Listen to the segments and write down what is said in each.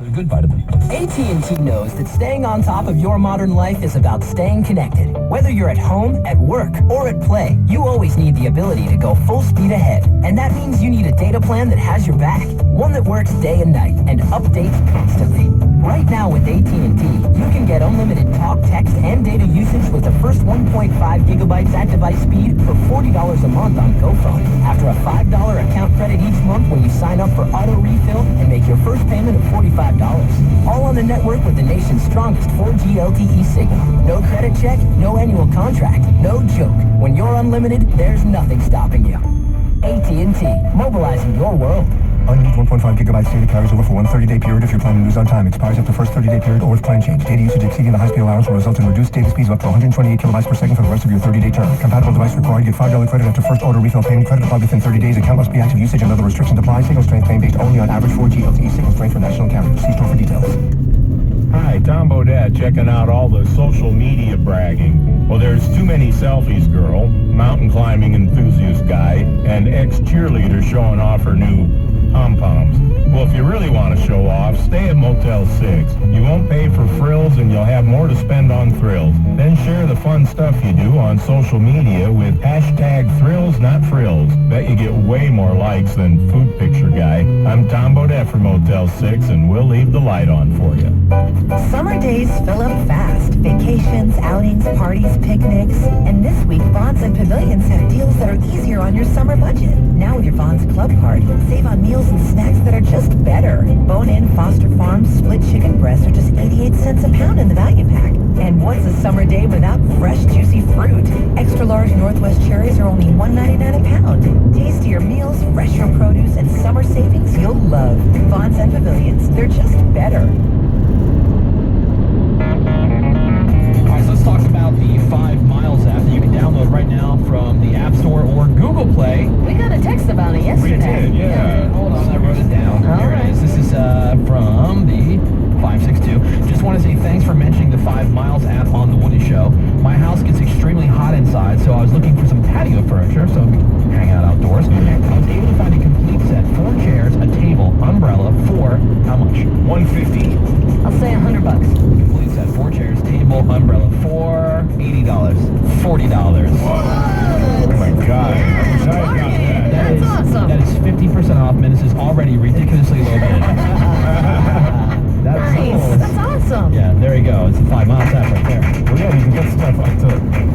A good vitamin. AT&T knows that staying on top of your modern life is about staying connected. Whether you're at home, at work, or at play, you always need the ability to go full speed ahead. And that means you need a data plan that has your back. One that works day and night and updates constantly. Right now with AT&T, you can get unlimited talk, text, and data usage with the first 1.5 gigabytes at device speed for $40 a month on GoPhone. After a $5 account credit each month when you sign up for auto refill and make your first payment of $45. All on the network with the nation's strongest 4G LTE signal. No credit check, no annual contract, no joke. When you're unlimited, there's nothing stopping you. AT&T, mobilizing your world. Unused 1.5 gigabytes data carries over for one 30-day period if your plan renews on time. Expires after the first 30-day period or if plan change. Data usage exceeding the high-speed allowance will result in reduced data speeds of up to 128 kilobytes per second for the rest of your 30-day term. Compatible device required. Get $5 credit after first order refill payment. Credit applied within 30 days. Account must be active. Usage and other restrictions apply. Signal strength claim based only on average 4G LTE signal strength for national carriers. See store for details. Hi, Tom Bodette checking out all the social media bragging. Well, there's too many selfies, girl, mountain climbing enthusiast guy, and ex-cheerleader showing off her new pom-poms. Well, if you really want to show off, stay at Motel 6. You won't pay for frills and you'll have more to spend on thrills. Then share the fun stuff you do on social media with hashtag thrills not frills. Bet you get way more likes than food picture guy. I'm Tom Bodette from Motel 6 and we'll leave the light on for you. Summer days fill up fast. Vacations, outings, parties, picnics. And this week, Vons and Pavilions have deals that are easier on your summer budget. Now with your Vons Club Card, save on meals and snacks that are just better. Bone-in Foster Farms split chicken breasts are just 88 cents a pound in the value pack. And what's a summer day without fresh, juicy fruit? Extra large Northwest cherries are only $1.99 a pound. Tastier meals, fresher produce, and summer savings you'll love. Vons and Pavilions, they're just better. Let's talk about the 5 Miles app that you can download right now from the App Store or Google Play. We got a text about it yesterday. We did, yeah. Hold on, I wrote it down. Here it is. This is from the 562. Just want to say thanks for mentioning the 5 Miles app on The Woody Show. My house gets extremely hot inside, so I was looking for some patio furniture so we can hang out outdoors. I was able to find a complete set, 4 chairs, a table, umbrella, for how much? $150. I'll say $100. Complete set, 4 chairs, table, umbrella, for $80. $40. Oh my God. I wish I had got that. That's awesome. That is 50% off, and this is already ridiculously low bid. Nice. That's awesome. Yeah, there you go. It's the 5 Miles app right there. Well, yeah, you can get stuff up to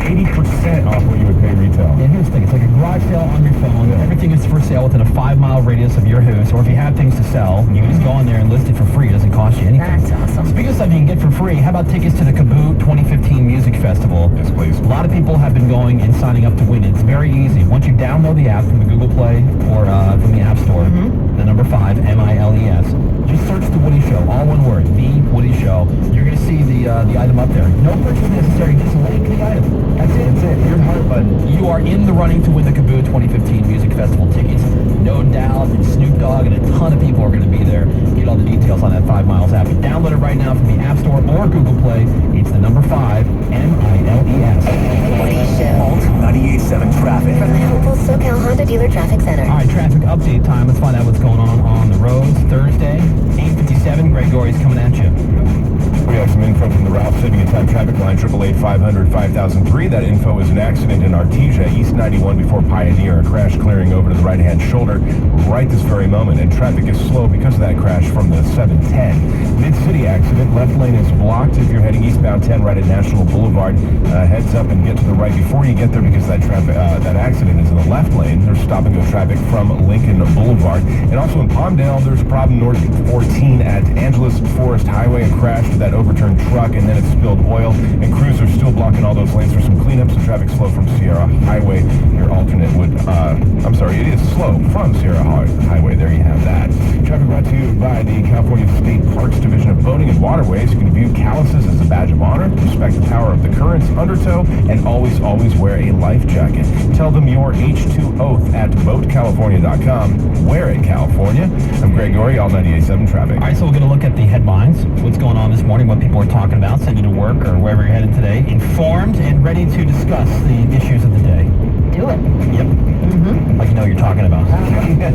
80% off what you would pay retail. And here's the thing, it's like a garage sale on your phone. Yeah. Everything is for sale within a 5-mile radius of your house. Or if you have things to sell, you can just go on there and list it for free. It doesn't cost you anything. That's awesome. Speaking of stuff you can get for free, how about tickets to the Kaboot 2015 Music Festival? Yes, please. A lot of people have been going and signing up to win it. It's very easy. Once you download the app from the Google Play or from the App Store, the number 5, M-I-L-E-S, just search The Woody Show, all one word, The Woody Show. You're going to see the item up there. No purchase necessary, just link the item. That's it. Here's the heart button. You are in the running to win the Kaboot 2015 Music Festival tickets. No doubt, and Snoop Dogg and a ton of people are going to be there. Get all the details on that 5 Miles app. Download it right now from the App Store or Google Play. It's the number 5, M-I-L-E-S. Woody Show. Alt 98.7 traffic. From the helpful SoCal Honda Dealer Traffic Center. All right, traffic update time. Let's find out what's going on the roads. Thursday, 8:57. Gregory's coming at you. We have some info from the Ralph Saving and Time traffic line, 888-500-5003. That info is an accident in Artesia, East 91 before Pioneer. A crash clearing over to the right-hand shoulder right this very moment, and traffic is slow because of that crash from the 710. Mid-city accident, left lane is blocked if you're heading eastbound 10 right at National Boulevard. Heads up and get to the right before you get there because that accident is in the left lane. There's stop-and-go traffic from Lincoln Boulevard. And also in Palmdale, there's a problem north 14 at Angeles Forest Highway. A crash with that overturned truck, and then it spilled oil, and crews are still blocking all those lanes for some cleanups. The traffic's slow from Sierra Highway. Your alternate would, it is slow from Sierra Highway. There you have that. Traffic brought to you by the California State Parks Division of Boating and Waterways. You can view calluses as a badge of honor, respect the power of the currents, undertow, and always wear a life jacket. Tell them your H2 oath at boatcalifornia.com. Wear it, California. I'm Greg Gorey, all 98.7 traffic. All right, so we're going to look at the headlines, what's going on this morning, what people are talking about, sending to work or wherever you're headed today, informed and ready to discuss the issues of the day. Do it. Yep. Like you know what you're talking about.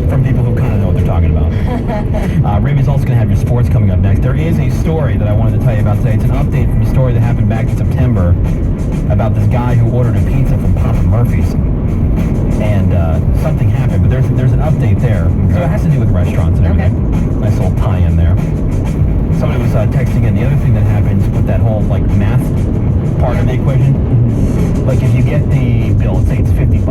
From people who kind of know what they're talking about. Ravy's also going to have your sports coming up next. is a story that I wanted to tell you about today. It's an update from a story that happened back in September about this guy who ordered a pizza from Papa Murphy's. And something happened, but there's an update there. So it has to do with restaurants and everything. Nice little tie-in there. Somebody was texting in. The other thing that happens with that whole like math part of the equation, like if you get the bill, let's say it's $50,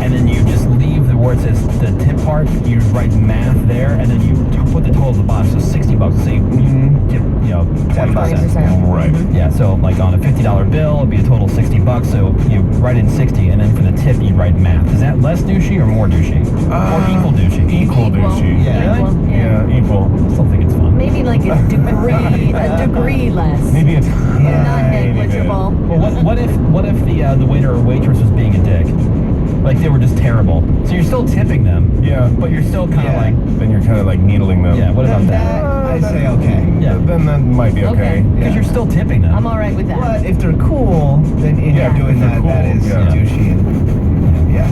and then you just leave where it says the tip part, you write math there, and then you put the total at the bottom. So $60. Say you tip, 20%. Right. Yeah. So like on a $50 bill, it'd be a total $60. So you write in 60, and then for the tip, you write math. Is that less douchey or more douchey? Or equal douchey? Equal douchey. Yeah. Equal, Yeah, equal. I still think it's fun. Maybe like a degree less. Maybe it's Not negligible. Well, what if the waiter or waitress was being a dick? Like they were just terrible. So you're still tipping them. Yeah. But you're still kind of like. Then you're kind of like needling them. Yeah. What about that? I'd say okay. Yeah. Then that might be okay. Because you're still tipping them. I'm all right with that. But if they're cool, then and Yeah, you're doing if they're that, that cool, is yeah. douchey. And, yeah,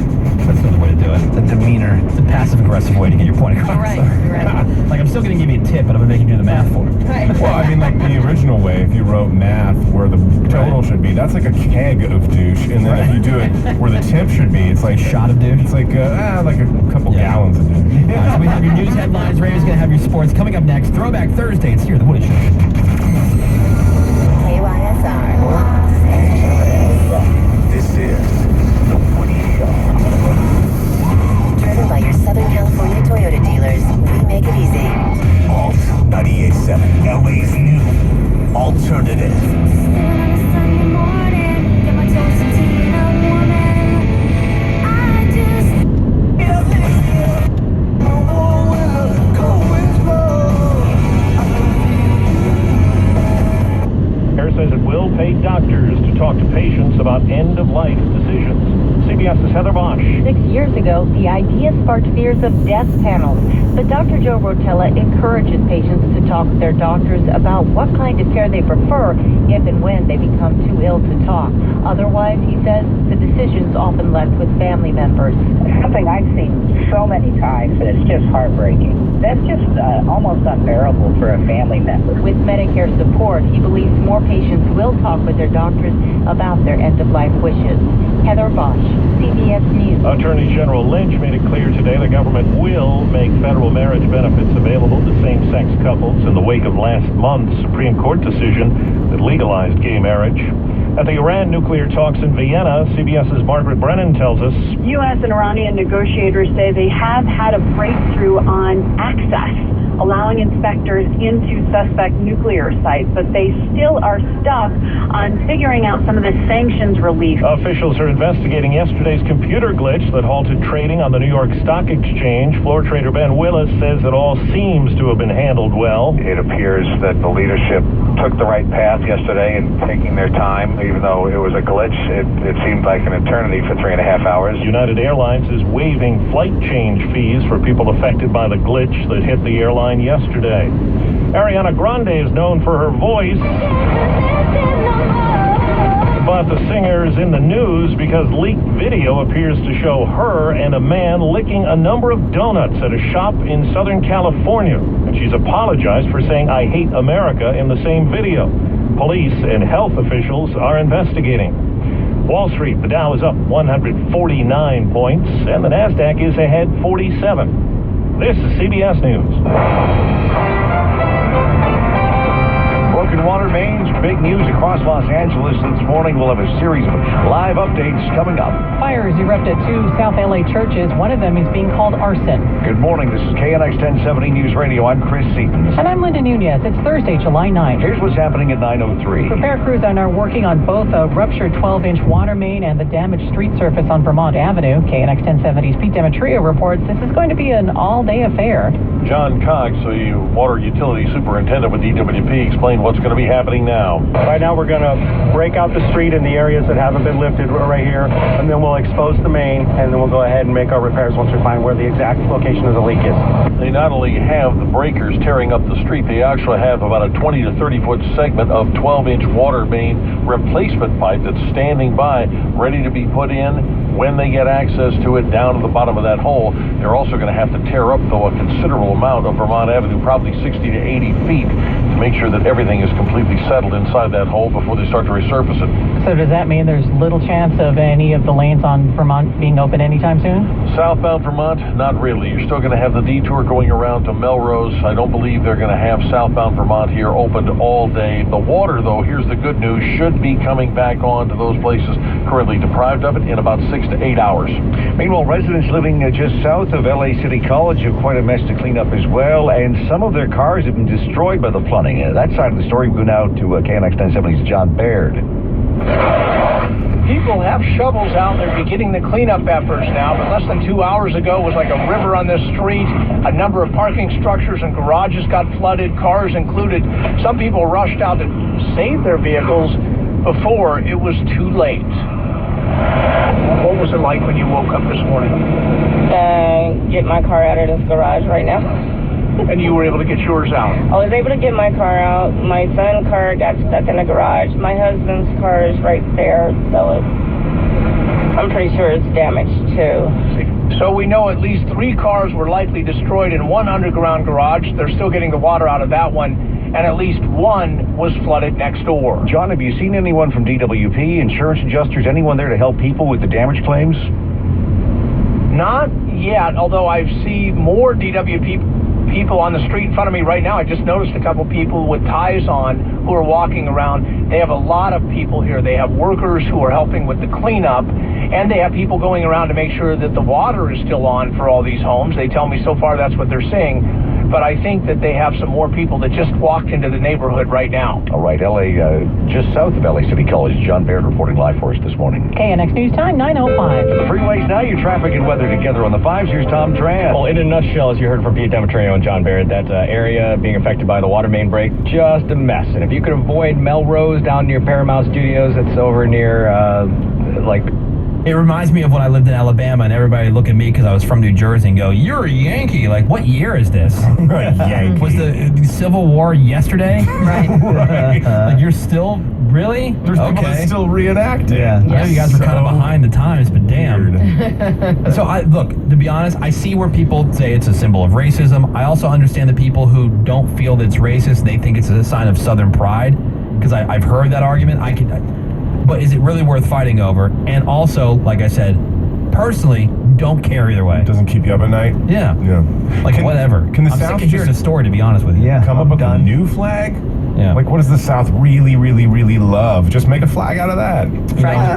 That's not the way to do it. the demeanor. It's a passive-aggressive way to get your point across. You're right. You're right. Like, I'm still going to give you a tip, but I'm going to make you do the math for it. Right. Well, I mean, like the original way, if you wrote math where the total should be, that's like a keg of douche. And then if you do it where the tip should be, it's like A shot of douche. It's like a couple Yeah. gallons of douche. All right, so we have your news headlines. Raymond's going to have your sports. Coming up next, Throwback Thursday. It's here, The Woody Show. KYSR, Los Angeles. This is The Woody Show. Driven by your Southern California Toyota dealers, we make it easy. Alt 98.7, LA's new alternative. Air says it will pay doctors to talk to patients about end-of-life decisions. CBS's Heather Bosch. 6 years ago, the idea sparked fears of death panels. But Dr. Joe Rotella encourages patients to talk to their doctors about what kind of care they prefer if and when they become too ill to talk. Otherwise, he says, the decision's often left with family members. Something I've seen so many times, and it's just heartbreaking. That's just almost unbearable for a family member. With Medicare support, he believes more patients will talk with their doctors about their end-of-life wishes. Heather Bosch, CBS News. Attorney General Lynch made it clear today the government will make federal marriage benefits available to same-sex couples in the wake of last month's Supreme Court decision that legalized gay marriage. At the Iran nuclear talks in Vienna, CBS's Margaret Brennan tells us U.S. and Iranian negotiators say they have had a breakthrough on access, allowing inspectors into suspect nuclear sites, but they still are stuck on figuring out some of the sanctions relief. officials are investigating yesterday's computer glitch that halted trading on the New York Stock Exchange. Floor trader Ben Willis says it all seems to have been handled well. It appears that the leadership took the right path yesterday in taking their time. Even though it was a glitch, it seemed like an eternity for 3.5 hours. United Airlines is waiving flight change fees for people affected by the glitch that hit the airline yesterday. Ariana Grande is known for her voice, but the singer is in the news because leaked video appears to show her and a man licking a number of donuts at a shop in Southern California. And she's apologized for saying, "I hate America," in the same video. Police and health officials are investigating. Wall Street, the Dow is up 149 points, and the NASDAQ is ahead 47. This is CBS News. Broken water mains, big news across Los Angeles this morning. We'll have a series of live updates coming up. Fires erupt at two South LA churches. One of them is being called arson. Good morning. This is KNX 1070 News Radio. I'm Chris Seepens. And I'm Linda Nunez. It's Thursday, July 9th. Here's what's happening at 9:03. Repair crews are now working on both a ruptured 12-inch water main and the damaged street surface on Vermont Avenue. KNX 1070's Pete Demetrio reports this is going to be an all-day affair. John Cox, the Water Utility Superintendent with DWP, explained what's going to be happening now. Right now we're going to break out the street in the areas that haven't been lifted right here, and then we'll expose the main, and then we'll go ahead and make our repairs once we find where the exact location of the leak is. They not only have the breakers tearing up the street, they actually have about a 20 to 30 foot segment of 12-inch water main replacement pipe that's standing by, ready to be put in when they get access to it down to the bottom of that hole. They're also going to have to tear up, though, a considerable amount of Vermont Avenue, probably 60 to 80 feet, to make sure that everything is completely settled inside that hole before they start to resurface it. So does that mean there's little chance of any of the lanes on Vermont being open anytime soon? Southbound Vermont, not really. You're still going to have the detour going around to Melrose. I don't believe they're going to have southbound Vermont here opened all day. The water, though, here's the good news, should be coming back on to those places currently deprived of it in about 6 to 8 hours. Meanwhile, residents living just south of LA City College have quite a mess to clean up as well, and some of their cars have been destroyed by the flooding. That side of the story, we go now to KNX 1070's John Baird. People have shovels out. They're beginning the cleanup efforts now, but less than 2 hours ago it was like a river on this street. A number of parking structures and garages got flooded, cars included. Some people rushed out to save their vehicles before it was too late. What was it like when you woke up this morning? Get my car out of this garage right now. And you were able to get yours out? I was able to get my car out. My son's car got stuck in the garage. My husband's car is right there, so I'm pretty sure it's damaged too. So we know at least 3 cars were likely destroyed in one underground garage. They're still getting the water out of that one, and at least one was flooded next door. John, have you seen anyone from DWP, insurance adjusters, anyone there to help people with the damage claims? Not yet, although I see more DWP people on the street in front of me right now. I just noticed a couple people with ties on who are walking around. They have a lot of people here. They have workers who are helping with the cleanup, and they have people going around to make sure that the water is still on for all these homes. They tell me so far that's what they're seeing. But I think that they have some more people that just walked into the neighborhood right now. All right, LA, just south of LA City College, John Baird reporting live for us this morning. KNX News Time, 9:05. The freeways now, your traffic and weather together on the 5s. Here's Tom Tran. Well, in a nutshell, as you heard from Pete Demetrio and John Baird, that area being affected by the water main break, just a mess. And if you could avoid Melrose down near Paramount Studios, it's over near, It reminds me of when I lived in Alabama and everybody look at me because I was from New Jersey and go, "You're a Yankee." Like, what year is this? Yankee. Was the Civil War yesterday? Right. Like, you're still, really? There's people that still reenact it. Yeah. I know you guys were kind of behind the times, but damn. So, look, to be honest, I see where people say it's a symbol of racism. I also understand the people who don't feel that it's racist. They think it's a sign of Southern pride, because I've heard that argument. But is it really worth fighting over? And also, like I said, personally, don't care either way. It doesn't keep you up at night? Yeah. Yeah. Like, whatever. Can the I'm South sick of hearing a story, to be honest with you. Yeah. Come up with a new flag? Yeah. Like, what does the South really, really, really love? Just make a flag out of that.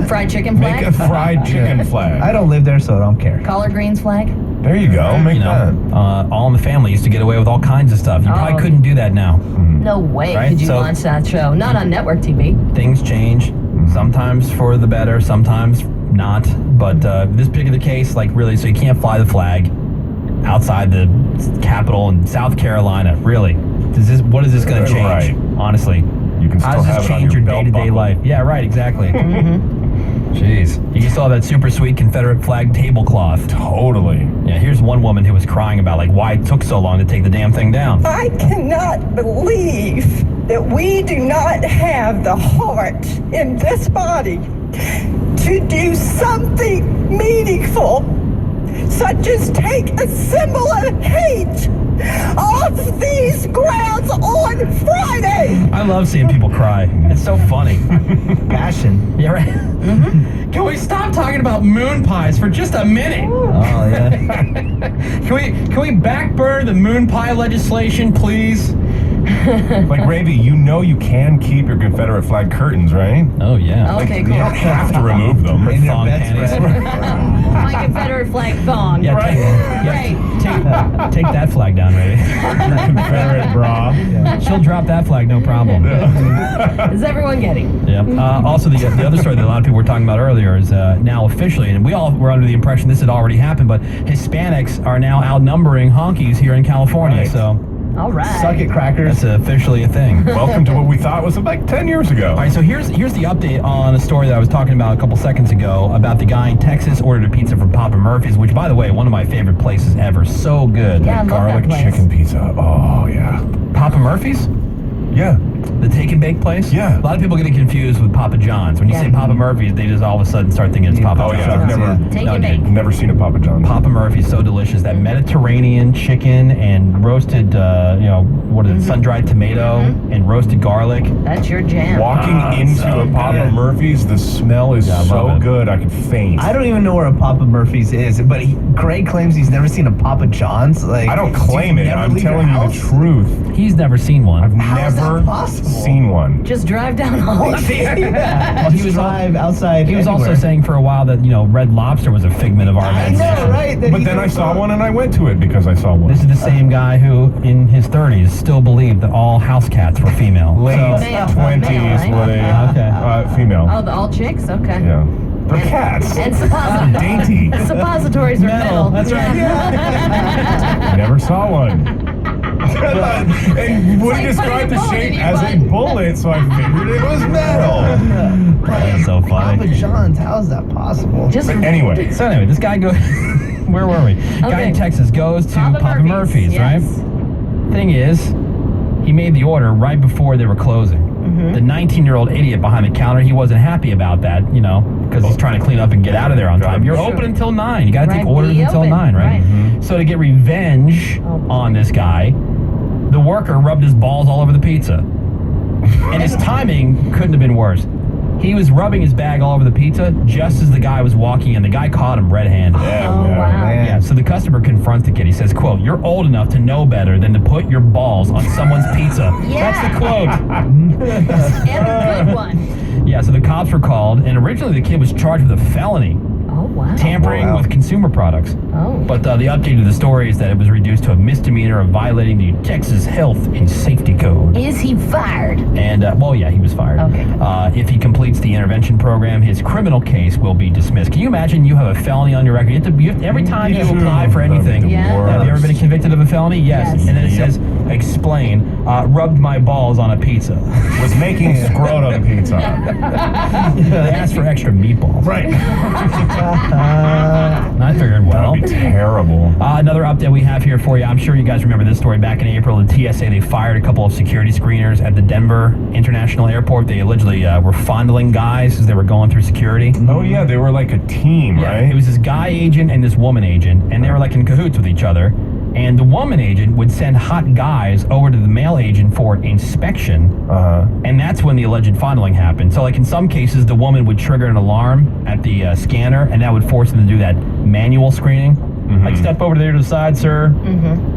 Fried chicken flag? Make a fried chicken flag. I don't live there, so I don't care. Collard greens flag? There you go. Make that. All in the Family used to get away with all kinds of stuff. You probably couldn't do that now. No way Right? could you So- launch that show. Not on network TV. Things change, sometimes for the better, sometimes not. But this particular case, like, really, so you can't fly the flag outside the Capitol in South Carolina. Really? What is this going to change? Right. Honestly. You can How still does have this it on change your your belt day-to-day buckle. life? Yeah, right, exactly. Jeez. You saw that super sweet Confederate flag tablecloth. Totally. Yeah, here's one woman who was crying about, like, why it took so long to take the damn thing down. I cannot believe that we do not have the heart in this body to do something meaningful, such as take a symbol of hate off these grounds on Friday. I love seeing people cry. It's so funny. Passion. Yeah, right. Can we stop talking about moon pies for just a minute? Oh, yeah. Can we backburn the moon pie legislation, please? Like, Ravy, you know you can keep your Confederate flag curtains, right? Oh, yeah. Okay, You cool. don't have to remove them. In your Thong bedspread. My Confederate flag thong. Yeah, Great. take that flag down, Ray. Confederate bra. She'll drop that flag, no problem. Is everyone getting? Yeah. Also, the other story that a lot of people were talking about earlier is now officially, and we all were under the impression this had already happened, but Hispanics are now outnumbering honkies here in California. Right. So All right. Suck it, crackers. That's officially a thing. Welcome to what we thought was like 10 years ago. All right, so here's the update on a story that I was talking about a couple seconds ago about the guy in Texas ordered a pizza from Papa Murphy's, which, by the way, one of my favorite places ever. So good. Yeah, I love Garlic that place. chicken pizza. Oh, yeah. Papa Murphy's? Yeah. The take and bake place? Yeah. A lot of people get it confused with Papa John's. When you say Papa Murphy's, they just all of a sudden start thinking it's Papa Oh, John's. yeah. I've never, Take and bake. never seen a Papa John's. Papa Murphy's, so delicious. That Mediterranean chicken and roasted, sun-dried tomato and roasted garlic. That's your jam. Walking into so a Papa good. Murphy's, the smell is I so love it. good I could faint. I don't even know where a Papa Murphy's is, but Craig claims he's never seen a Papa John's. Like, I don't claim do you it. never I'm leave your telling you the house? truth. He's never seen one. I've How is that never possible? seen one. Just drive down all of here. Yeah. Well, he was drive outside. He was also anywhere. saying for a while that, Red Lobster was a figment of our I imagination. know, right? But then I saw one and I went to it because I saw one. This is the same guy who, in his 30s, still believed that all house cats were female. Late Male, 20s, right? were they? Okay. Female. Oh, the all chicks? Okay. Yeah. They're cats. And Dainty. suppositories are Metal, metal. that's right. Never saw one. And Woody like described putting a the bullet in shape your as a butt. bullet, so I figured it was metal. That's so funny. Papa John's. How is that possible? Just But anyway, So anyway, this guy goes... Where were we? Guy in Texas goes to Papa Murphy's, yes. right? Thing is, he made the order right before they were closing. The 19-year-old idiot behind the counter, he wasn't happy about that, because he's trying to clean up and get out of there on time. You're open until 9. You got to take orders be until open, 9, right? right. So to get revenge on this guy, the worker rubbed his balls all over the pizza. And his timing couldn't have been worse. He was rubbing his bag all over the pizza just as the guy was walking in. The guy caught him red-handed. Oh, wow. Yeah, so the customer confronts the kid. He says, quote, "You're old enough to know better than to put your balls on someone's pizza." Yeah. That's the quote. And a good one. Yeah, so the cops were called, and originally the kid was charged with a felony. Oh, wow. Tampering with consumer products. Oh. But the update to the story is that it was reduced to a misdemeanor of violating the Texas Health and Safety Code. Is he fired? And, yeah, he was fired. Okay. If he completes the intervention program, his criminal case will be dismissed. Can you imagine you have a felony on your record? You have to every time you apply for anything, have you ever been convicted of a felony? Yes. And then it says, explain, rubbed my balls on a pizza. was making scrotum pizza. They asked for extra meatballs. Right. I figured, well. That would be terrible. Another update we have here for you. I'm sure you guys remember this story. Back in April, the TSA, they fired a couple of security screeners at the Denver International Airport. They allegedly were fondling guys as they were going through security. Oh, yeah, they were like a team, right? It was this guy agent and this woman agent, and they were like in cahoots with each other. And the woman agent would send hot guys over to the male agent for inspection, and that's when the alleged fondling happened. So, like in some cases, the woman would trigger an alarm at the scanner, and that would force them to do that manual screening. Like, step over there to the side, sir.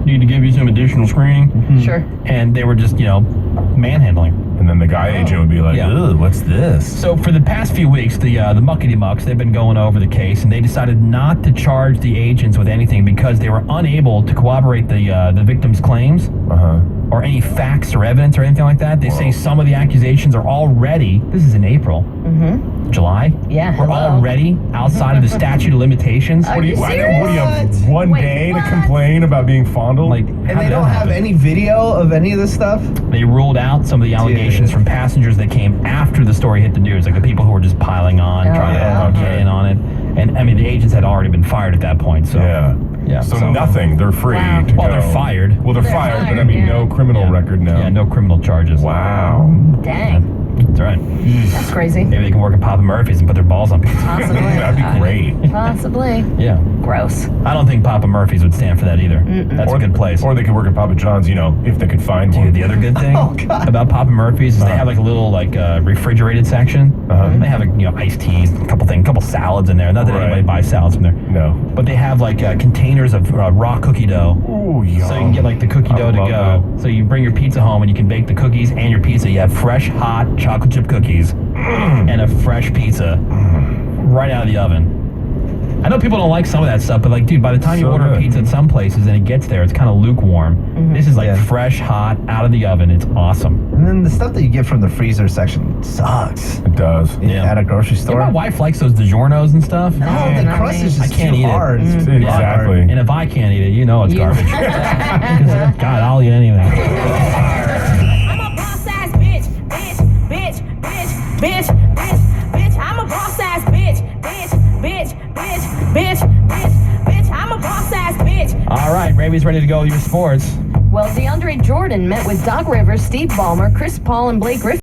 Need to give you some additional screening. Sure. And they were just, manhandling. And then the guy agent would be like, "Ugh, what's this?" So for the past few weeks, the muckety mucks, they've been going over the case, and they decided not to charge the agents with anything because they were unable to corroborate the victim's claims or any facts or evidence or anything like that. They say some of the accusations are already, this is in April, July? Yeah, We're hello. already outside of the statute of limitations. Are you What do serious? you have one Wait, day what? to complain about being fondled? Like, And they don't have any video of any of this stuff? They ruled out some of the allegations from passengers that came after the story hit the news, like the people who were just piling on, trying to get in on it. And, I mean, the agents had already been fired at that point, so... Yeah, so nothing. They're free to go. Well, they're fired. Well, they're fired, but I mean, no criminal record now. Yeah, no criminal charges. Wow. Dang. That's right. That's crazy. Maybe they can work at Papa Murphy's and put their balls on pizza. Possibly. That'd be great. Possibly. Yeah. Gross. I don't think Papa Murphy's would stand for that either. That's a good place. Or they could work at Papa John's, if they could find one. Dude, the other good thing about Papa Murphy's is they have like a little refrigerated section. They have iced teas, a couple salads in there. Not that anybody buys salads from there. No. But they have like containers of raw cookie dough. Ooh, yum. So you can get like the cookie dough to love go. So you bring your pizza home and you can bake the cookies and your pizza. You have fresh, hot chocolate chip cookies and a fresh pizza right out of the oven. I know people don't like some of that stuff, but like, dude, by the time you So order good. pizza at some places and it gets there, it's kind of lukewarm. This is like fresh, hot, out of the oven. It's awesome. And then the stuff that you get from the freezer section sucks. It does. Yeah. At a grocery Yeah, store. my wife likes those DiGiornos and stuff. No, the crust is I just can't too eat hard. it. It's Exactly. And if I can't eat it, you know it's garbage. 'Cause, God, I'll eat anything. I'm a boss ass bitch, bitch, bitch, bitch, bitch, bitch, bitch. I'm a boss ass bitch, bitch, bitch, bitch, bitch, bitch, bitch. I'm a boss ass bitch. All right, Ravy's ready to go with your sports. Well, DeAndre Jordan met with Doc Rivers, Steve Ballmer, Chris Paul, and Blake Griffin.